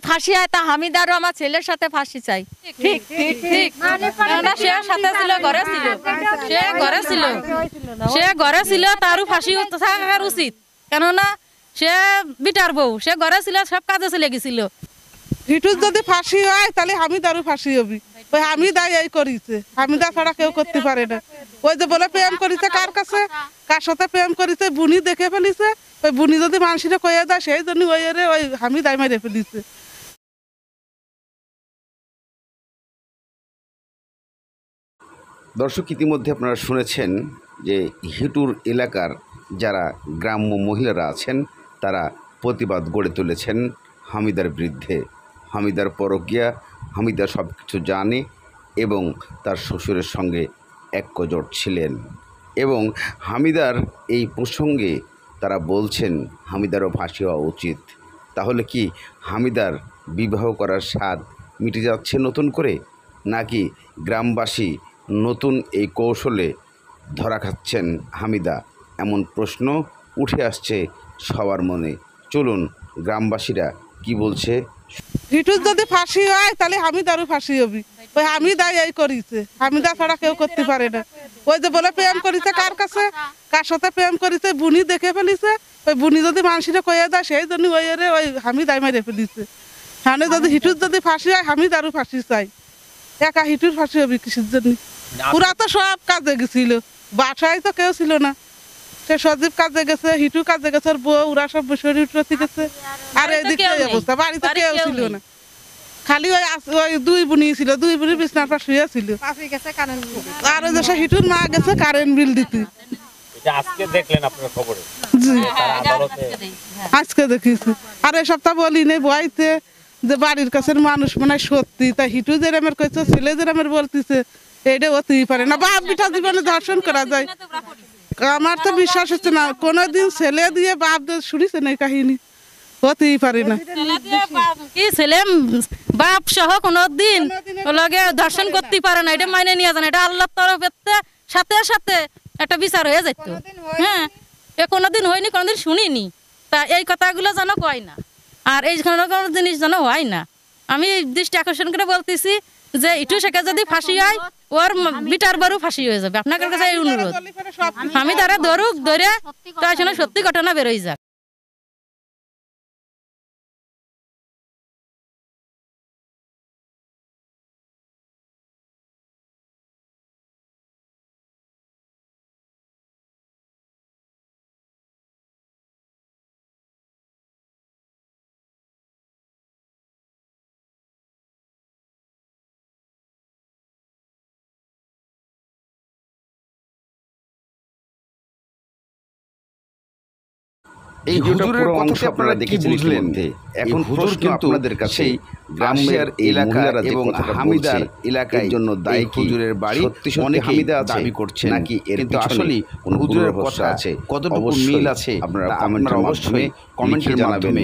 ফাঁসি হয় তা হামিদারও আমার ছেলের সাথে ফাঁসি চাই। ঠিক ঠিক ঠিক, সে সাথে ছিল, ঘরে ছিল, সে ঘরে ছিল, তারও ফাঁসি থাকা উচিত। কেননা সে বিটার বউ, সে ঘরে ছিল, সব কাজে চলে গেছিল। হিটুর যদি ফাঁসি হয় তাহলে হামিদারও ফাঁসি হবে। ওই হামিদা এই করিছে, হামিদা ছাড়া কেউ করতে পারে না। ওই যে বলে প্রেম করিছে কার কাছে, কার সাথে প্রেম করিছে, বুনি দেখে ফেলিছে। ওই বুনি যদি মানুষের কয়ে দেয় সেই জন্য ওই হামিদাই মেরে ফেলিছে। দর্শক, ইতিমধ্যে আপনারা শুনেছেন যে হিটুর এলাকার যারা গ্রাম্য মহিলারা আছেন তারা প্রতিবাদ গড়ে তুলেছেন হামিদার বিরুদ্ধে। হামিদার পরকীয়া, হামিদা সব কিছু জানে এবং তার শ্বশুরের সঙ্গে একজোট ছিলেন। এবং হামিদার এই প্রসঙ্গে তারা বলছেন হামিদারও ফাঁসি হওয়া উচিত। তাহলে কি হামিদার বিবাহ করার স্বাদ মিটে যাচ্ছে নতুন করে, নাকি গ্রামবাসী নতুন এই কৌশলে ধরা খাচ্ছেন হামিদা? এমন প্রশ্ন উঠে আসছে সবার মনে। চলুন গ্রামবাসীরা কি বলছে। হিটুর যদি ফাঁসি হয় তাহলে হামিদারও ফাঁসি হবে। ওই হামিদা এই করিছে, হামিদা ছাড়া কেউ করতে পারে না। ওই যে বলে প্রেম করিছে কার কাছে, কার সাথে প্রেম করিছে, বুনি দেখে ফেলিছে। ওই বুনি যদি মানুষের কয়ে দেয় সেই জন্য ওই হামিদাই মেরে ফেলিছে। হ্যাঁ, যদি হিটুর যদি ফাঁসি হয় হামিদারও ফাঁসি চাই। একা হিটুর ফাঁসি হবে কিসের জন্য? পুরা তো সব কাজে গেছিল, বাসায় তো কেউ ছিল না। সে সজীব কাজে গেছে, হিটু কাজে গেছে, ওর বউ ওরা সব শরীর গেছে। আর এদিকে অবস্থা, বাড়িতে কেউ ছিল না, খালি ওই দুই বুনি ছিল, দুই বুনি বিছনার পাশে শুয়ে ছিল। আর ওই যে হিটুর মা গেছে কারেন্ট বিল দিতে। আজকে দেখলেন আপনার খবরে? আজকে দেখিছি। আর এই সপ্তাহ বলি নেই বইতে যে বাড়ির কাছের মানুষ মনে হয় সত্যি। তাই হিটু যেরামের কইছে, ছেলে যেরামের বলতেছে, এটা হতেই পারে না। বাপ বিটা জীবনে দর্শন করা যায়? আমার তো বিশ্বাস হচ্ছে না, কোনোদিন ছেলে দিয়ে বাপ শুনিছে না কাহিনী, হতেই পারে না। কি ছেলে বাপ সহ কোনোদিন লগে দর্শন করতে পারে না, এটা মাইনে নিয়ে যান। এটা আল্লাহর তরফের সাথে সাথে একটা বিচার হয়ে যেত। হ্যাঁ, এ কোনোদিন হয়নি, কোনোদিন শুনিনি। তা এই কথাগুলো যেন কয় না, আর এই কোনো জিনিস যেন হয় না। আমি দৃষ্টি আকর্ষণ করে বলতেছি যে ইটু শেখে যদি ফাঁসি হয়, ওর বিটার বারও ফাঁসি হয়ে যাবে। আপনার কাছে এই অনুরোধ, আমি তারা ধরুক, ধরে তার সঙ্গে সত্যি ঘটনা বেরোয় যাক। এই হুজুরের অংশ আপনারা দেখেছেন ইতিমধ্যে। এখন হুজুর কিন্তু আপনাদের কাছে গ্রামের এলাকার এবং হামিদার এলাকার জন্য দায়ী হুজুরের বাড়ি অনেক হামিদা দাবি করছে, নাকি এর আসলে কোন হুজুরের কথা আছে, কতটুকু মিল আছে আপনারা কমেন্টের মাধ্যমে কমেন্টে জানাবেন।